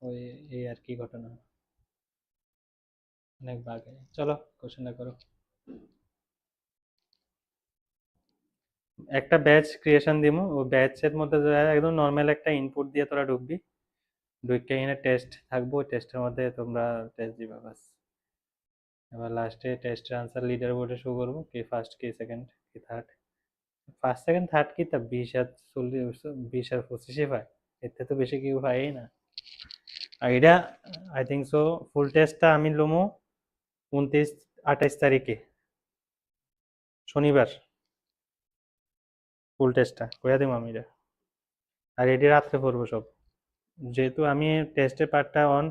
ওই এই আর কি ঘটনা, অনেক বাগে। চলো কোশ্চেনটা করো। একটা ব্যাচ ক্রিয়েশন দিমু, ও ব্যাচের মধ্যে একদম নর্মাল একটা ইনপুট দিয়ে তোরা ঢুকবি, ঢুকে এখানে টেস্ট থাকবো, টেস্টের মধ্যে তোমরা টেস্ট দিবা বাস। এবার লাস্টে টেস্টের আনসার লিডার বোর্ডে শো করবো, কে ফার্স্ট কে সেকেন্ড কে থার্ড। ফার্স্ট সেকেন্ড থার্ড কি তা 20 আর 40, 20 আর 25 পায়, এর থেকে তো বেশি কেউ পায়ই না। আর এটা আই থিঙ্ক সো ফুল টেস্টটা আমি লমু 29-28 তারিখে, শনিবার। ফুল টেস্টটা কইয়া দিব আমি এটা, আর এটি রাত্রে পড়বো সব। যেহেতু আমি টেস্টের পার্টটা অন,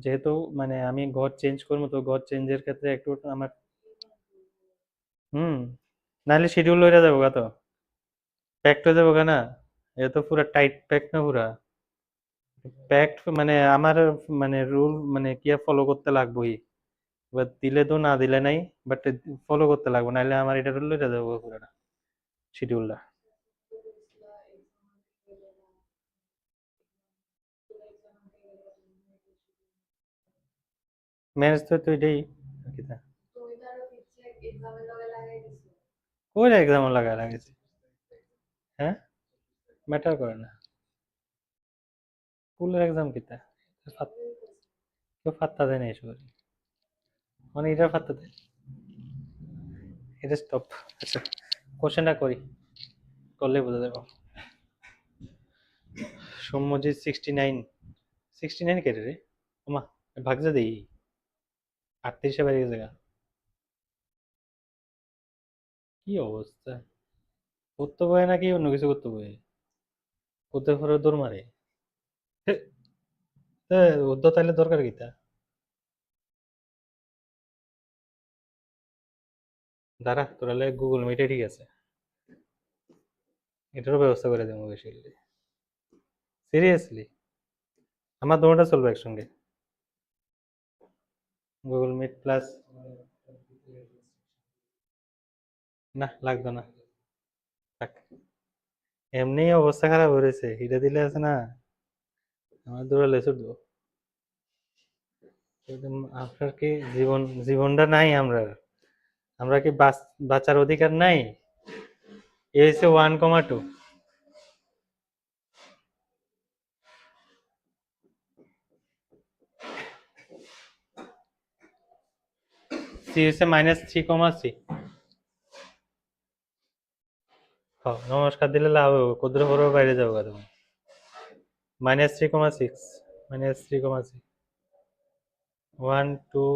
যেহেতু মানে আমি ঘর চেঞ্জ করবো, তো ঘর চেঞ্জের ক্ষেত্রে একটু আমার হুম, নাহলে শিডিউল হয়ে যাবো গা, তো প্যাকড হয়ে যাবো গা না। এটা তো পুরা টাইট প্যাক না, পুরা প্যাকড, মানে আমার মানে রুল মানে কি ফলো করতে লাগবোই। এবার দিলে তো, না দিলে নাই, বাট ফলো করতে লাগবো, নাহলে আমার এটা রুল হয়ে যাবো পুরোটা শিডিউলটা। ম্যানেজ তো এটাই কি তা কোন এক্সাম লাগা লাগেছে। হ্যাঁ, ম্যাটার করে না, স্কুলের এক্সাম কিতা কেউ ফাত্তা দেয় না এসব, মানে এটা ফাত্তা দেয়, এটা স্টপ। আচ্ছা, কোশ্চেনটা করি, করলে বোঝা যাবো। সৌম্যজিৎ 69 কেটে রে, ওমা ভাগজা দেই 38-এ বেড়ে গেছে গা। কি অবস্থা, করতে পারে নাকি অন্য কিছু করতে পারে, করতে পারে দৌড় মারে। ওর তো তাহলে দরকার কিতা, দাঁড়া তোরালে গুগল মিটে ঠিক আছে, এটারও ব্যবস্থা করে দেবো বেশি। সিরিয়াসলি, আমার দোনোটা চলবে একসঙ্গে, গুগল মিট প্লাস। না লাগতো না, থাক। এমনি অবস্থা খারাপ হয়েছে, হিটে দিলে আছে না, আমার দৌড়ালে ছুটবো। একদম, আপনার কি জীবনটা নাই, আমরা আমরা কি বাঁচার অধিকার নাই? এ হচ্ছে 1,2, সি হচ্ছে -3,3। নমস্কার দিলে লাভ হবে, ক্ষুদ্র পর্ব বাইরে যাবো তুমি। -3,6, -3,6, 1 2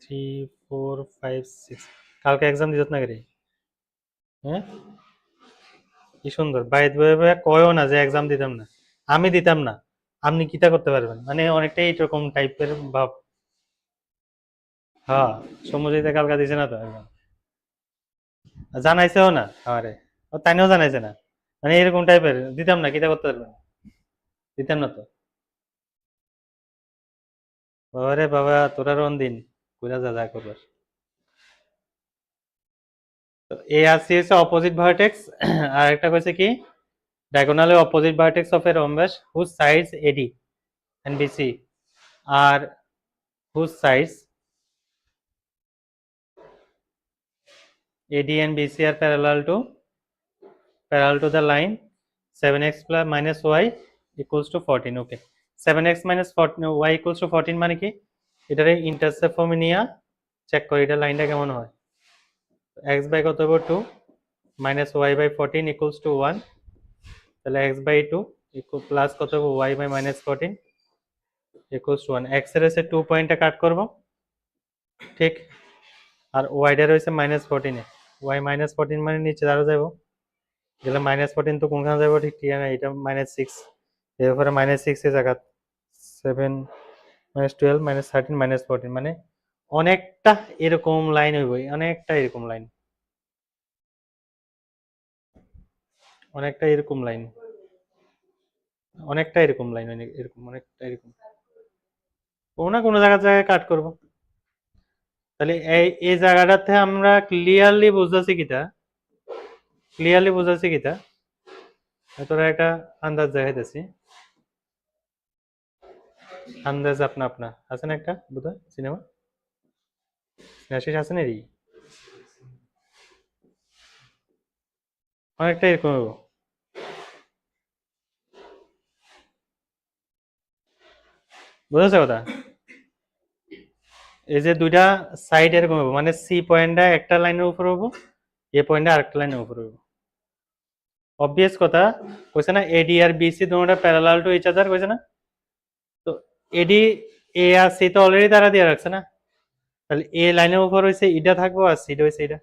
3 4 5 6। কালকে এক্সাম দিত না রে? হ্যাঁ, কি সুন্দর বাইরে বয়ে কয়ও না যে এক্সাম দিতাম না, আমি দিতাম না, আপনি কিতা করতে পারবেন, মানে অনেকটাই এরকম টাইপের ভাব। হ্যাঁ, সমুদ্রিতে কালকা দিছে না তো একদম, জানাইছেও না আমারে, ও তাইনেও জানাইছে না, মানে এরকম টাইপের দিতাম না, কিতা করতে পারবেন, দিতাম না তো। বাবা রে বাবা, তোরা রন দিন কইরা যা যা করবার। এ আর সি হচ্ছে অপোজিট ভার্টেক্স, আর একটা কইছে কি diagonally opposite vertex of a rhombus whose sides AD and BC are whose sides AD and BC are parallel to the line 7x plus minus y equals to 14. Okay, 7x minus 14 y equals to 14 মানে কি, এটারে intercept ফর্মে নিয়ে check করি এটা লাইনটা কেমন হয়। x বাই কত হবে 2 minus y by 14 equals to 1, তাহলে x by 2 ইকুয়াল প্লাস কত হবে y by minus 14 equals to 1। x এর এসে 2 পয়েন্টে কাট করব, ঠিক, আর ওয়াইটা রয়েছে -14-এ, ওয়াই -14 মানে নিচে আরো যাবো, গেলে -14 তো কোনখানে যাবো ঠিক ঠিক না, এটা -6, এরপরে -6 এর জায়গা 7 -12 -13 -14, মানে অনেকটা এরকম লাইন হইব, অনেকটা এরকম লাইন, অনেকটা এরকম লাইন, অনেকটা এরকম লাইন, এরকম অনেকটা এরকম, কোনো না কোনো জায়গায় কাট করব। তাহলে এই জায়গাটাতে আমরা ক্লিয়ারলি বুঝতেছি কিটা, ক্লিয়ারলি বুঝাচ্ছি কিটা, তোরা একটা আন্দাজ দেখাইতেছি। আন্দাজ আপনা আপনা আছে না একটা বোধহয় সিনেমা, শেষ আছে না রে, অনেকটা এরকম হইবো। বুঝেছো কথা? এই যে দুইটা সাইড এরকম হবো, মানে সি পয়েন্টটা একটা লাইনের উপর হবো, এ পয়েন্টটা আরেকটা লাইনের উপর হবো। অবভিয়াস কথা, কইছে না এডি আর বিসি দুটোটা প্যারালাল টু ইচ আদার কইছে না? তো এডি এ আর সি তো অলরেডি তারা দিয়ে রাখছে না, তাহলে এ লাইনের উপর হইছে এটা থাকবো আর সিটা হইছে এটা।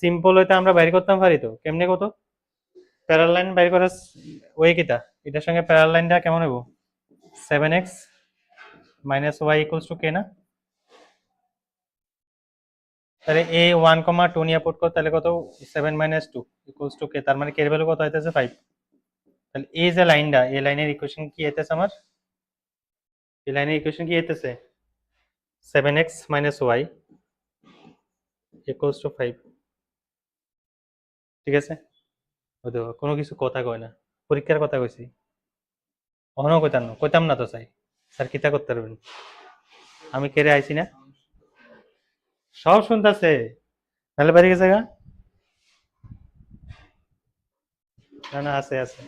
সিম্পল হইতে আমরা বাইর করতাম পারি তো, কেমনে কত? প্যারাল লাইন বাইর করার ওয়ে কিটা, এটার সঙ্গে প্যারাল লাইনটা কেমন হইব? 7x minus y equals to k না? তাহলে এ 1,2 নিয়ে পুট কর, তাহলে কত? 7 মাইনাস 2 ইকুয়ালস টু কে, তার মানে কে এর ভ্যালু কত হইতেছে 5। তাহলে এই যে লাইনটা, এই লাইনের ইকুয়েশন কি হইতেছে আমার? এই লাইনের ইকুয়েশন কি হইতেছে? 7x minus y equals to 5। ঠিক আছে? ওই দেখো কোনো কিছু কথা কয় না, পরীক্ষার কথা কইছি, অহনো কইতাম না তো চাই, স্যার কিতা করতে পারবেন, আমি কেড়ে আইছি না, সব শুনতাছে, তাহলে বাড়ি গেছে গা? না না আছে আছে,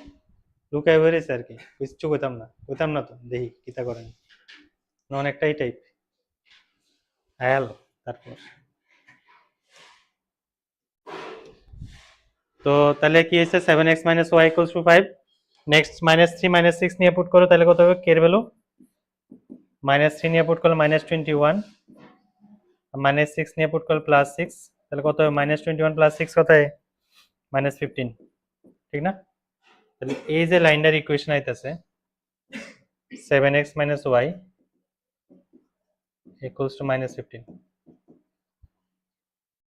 লুকাই বেরিয়েছে আর কি, কিচ্ছু কইতাম না তো, দেখি কিতা করেন, অনেকটাই টাইপ আয়াল। তারপর তো তাহলে কি হয়েছে, 7x minus y equals to 5। Next -3 -6 নিয়ে পুট করো, তাহলে কত হবে কে এর ভ্যালু? -3 নিয়ে পুট করলে -21, -6 নিয়ে পুট করলে +6, তাহলে কত হবে? -21 + 6 কত হয়? -15, ঠিক না? তাহলে এই যে লাইনটার ইকুয়েশন আইতাছে 7x minus y equals to -15।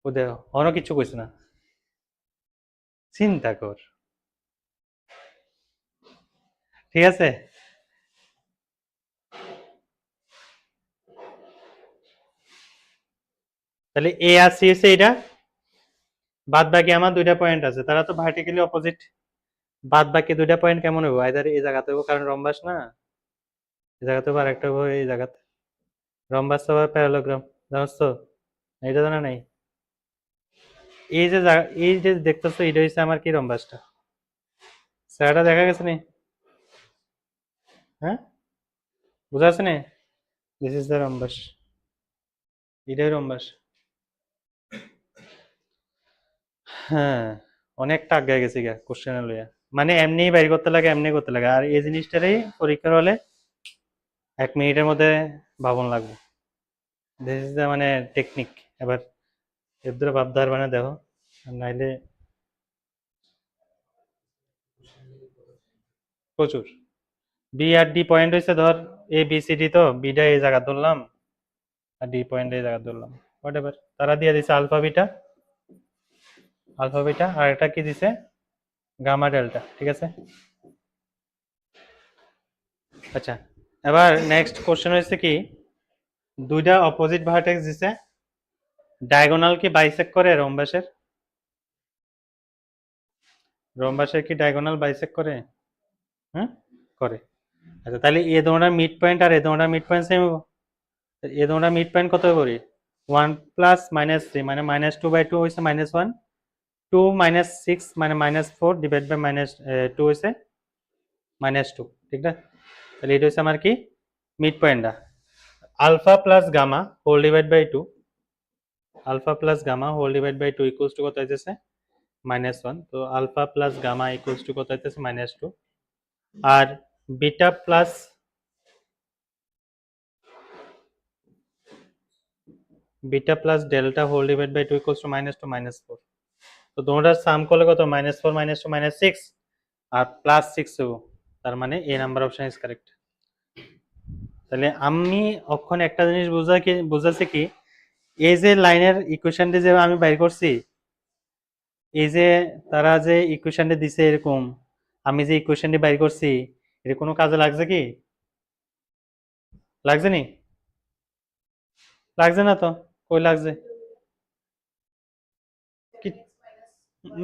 ও দেখো অন্য কিছু কইছে না, চিন্তা কর, ঠিক আছে? তাহলে এ আর সি হচ্ছে এটা, বাদ বাকি আমার দুইটা পয়েন্ট আছে, তারা তো ভার্টিক্যালি অপোজিট, বাদ বাকি দুইটা পয়েন্ট কেমন হইব? আইদার এই জায়গাতে হইব, কারণ রম্বাস না, এই জায়গাতে হইব, আরেকটা হইব এই জায়গাতে। রম্বাস তো আবার প্যারালোগ্রাম, জানোস তো? এটা জানা নাই? এই যে দেখতেছো, এটা হচ্ছে আমার কি রম্বাসটা, স্যারটা দেখা গেছে নি? হ্যাঁ, বুঝা আছে নি? দিস ইজ দ্য রম্বাস, এটাই রম্বাস। হ্যাঁ, অনেকটা আগে গেছি গা কোশ্চেন লইয়া, মানে এমনি বাইর করতে লাগে, এমনি করতে লাগে, আর এই জিনিসটারই পরীক্ষার হলে 1 মিনিটের মধ্যে ভাবন লাগবে। দিস ইজ দ্য মানে টেকনিক। এবার এর ধরে ভাবদার মানে দেখো, আর নাইলে প্রচুর। বি আর ডি পয়েন্ট হয়েছে, ধর এ বি সি ডি, তো বিটা এই জায়গা ধরলাম আর ডি পয়েন্ট এই জায়গা ধরলাম, হোয়াট এভার, তারা দিয়ে দিছে আলফা বিটা, আর এটা কি দিছে? গামা ডেল্টা, ঠিক আছে? আচ্ছা, এবার নেক্সট কোশ্চেন হয়েছে কি, দুইটা অপোজিট ভার্টেক্স দিছে, ডায়াগোনাল কি বাইসেক্ট করে রম্বাসের? রম্বাসের কি ডায়াগোনাল বাইসেক্ট করে? হুম, করে। আচ্ছা, তাহলে এ দুটোটার মিড পয়েন্ট আর এ দুটোটার মিড পয়েন্ট সেম হবে, এ দুটোটার মিড পয়েন্ট কত করি? 1 প্লাস -3 মানে -2/2 হয়েছে -1, 2 -6 মানে -4 ডিভাইড বাই -2 হয়েছে -2, ঠিক না? তাহলে এটা হচ্ছে আমার কি মিড পয়েন্টটা, alpha plus gamma whole divide by 2, alpha plus gamma whole divide by 2 equals to কত হইতেছে? -1। তো alpha plus gamma equals to কত হইতেছে? -2। আর beta plus delta whole divide by 2 equals to -2 -4। তো দুটোটার সাম করলে কত? -4 -2 -6 আর +6 হবো, তার মানে এ নাম্বার অপশন ইজ কারেক্ট। তাহলে আমি অক্ষণ একটা জিনিস বুঝাচ্ছি কি, এই যে লাইনের ইকুয়েশনটি যে আমি বাইর করছি, এই যে তারা যে ইকুয়েশনটি দিছে এরকম, আমি যে ইকুয়েশনটি বাইর করছি, এটা কোনো কাজে লাগছে কি? লাগছে নি? লাগছে না তো, কই লাগছে? কি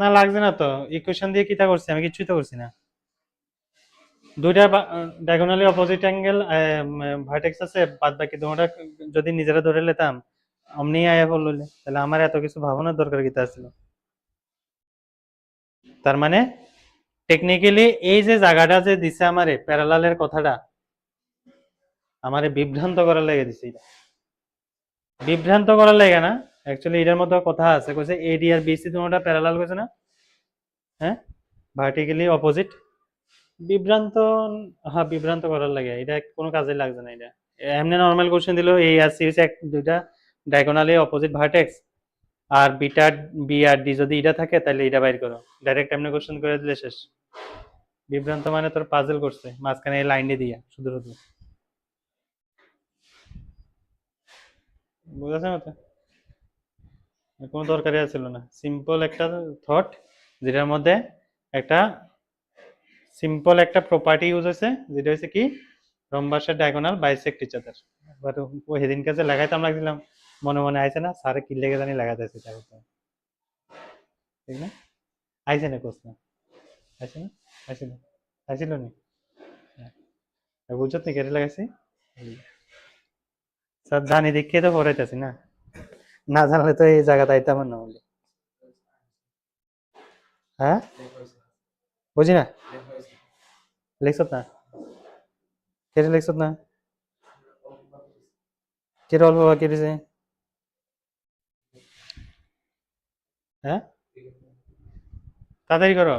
না লাগছে না তো, ইকুয়েশন দিয়ে কিটা করছি? আমি কিছুই তো করছি না। দুইটা ডায়াগোনালি অপোজিট অ্যাঙ্গেল ভার্টেক্স আছে, বাদ বাকি তোমরা যদি নিজেরা ধরে নিতাম অমনি আয়া বললে, তাহলে আমার এত কিছু ভাবনার দরকার কি ছিল? তার মানে টেকনিক্যালি এই যে জায়গাটা যে দিছে আমারে প্যারালালের কথাটা আমারে বিভ্রান্ত করার লেগে দিছে। বিভ্রান্ত করার লেগে না, অ্যাকচুয়ালি এটার মধ্যে কথা আছে, কইছে এডি আর বিসি তোমরা প্যারালাল কইছে না, হ্যাঁ ভার্টিক্যালি অপোজিট। বিভ্রান্ত, হ্যাঁ বিভ্রান্ত করার লাগে, এটা কোনো কাজে লাগছে না। এটা এমনি নর্মাল কোশ্চেন দিল এই আর সি হচ্ছে দুইটা ডায়াগোনালি অপোজিট ভার্টেক্স, আর বিটা বি আর ডি যদি এটা থাকে তাহলে এটা বাইর করো, ডাইরেক্ট এমনি কোশ্চেন করে দিলে শেষ। বিভ্রান্ত মানে তোর পাজল করছে মাঝখানে এই লাইনে দিয়া শুধু শুধু, বুঝেছ মতো? কোনো দরকারই ছিল না, সিম্পল একটা থট যেটার মধ্যে একটা সিম্পল একটা প্রপার্টি ইউজ হয়েছে, যেটা হচ্ছে কি রম্বাসের diagonal bisect each other. But ও সেদিন কাছে লাগাইতাম লাগছিলাম, মনে মনে আইছে না স্যার কি লেগে জানি লাগাইতেছে, ঠিক না? আইছে না কোস না, আইছে না, আইছে না, আইছিল নি? বুঝছো তুই কেটে লাগাইছি স্যার, জানি দেখে তো পড়াইতেছি না, না জানলে তো এই জায়গাতে আইতাম না বলি। হ্যাঁ বুঝি না, লিখছত না, কেটে লিখছত না, কেটে অল্প বাকি দিছে। হ্যাঁ তাড়াতাড়ি করো।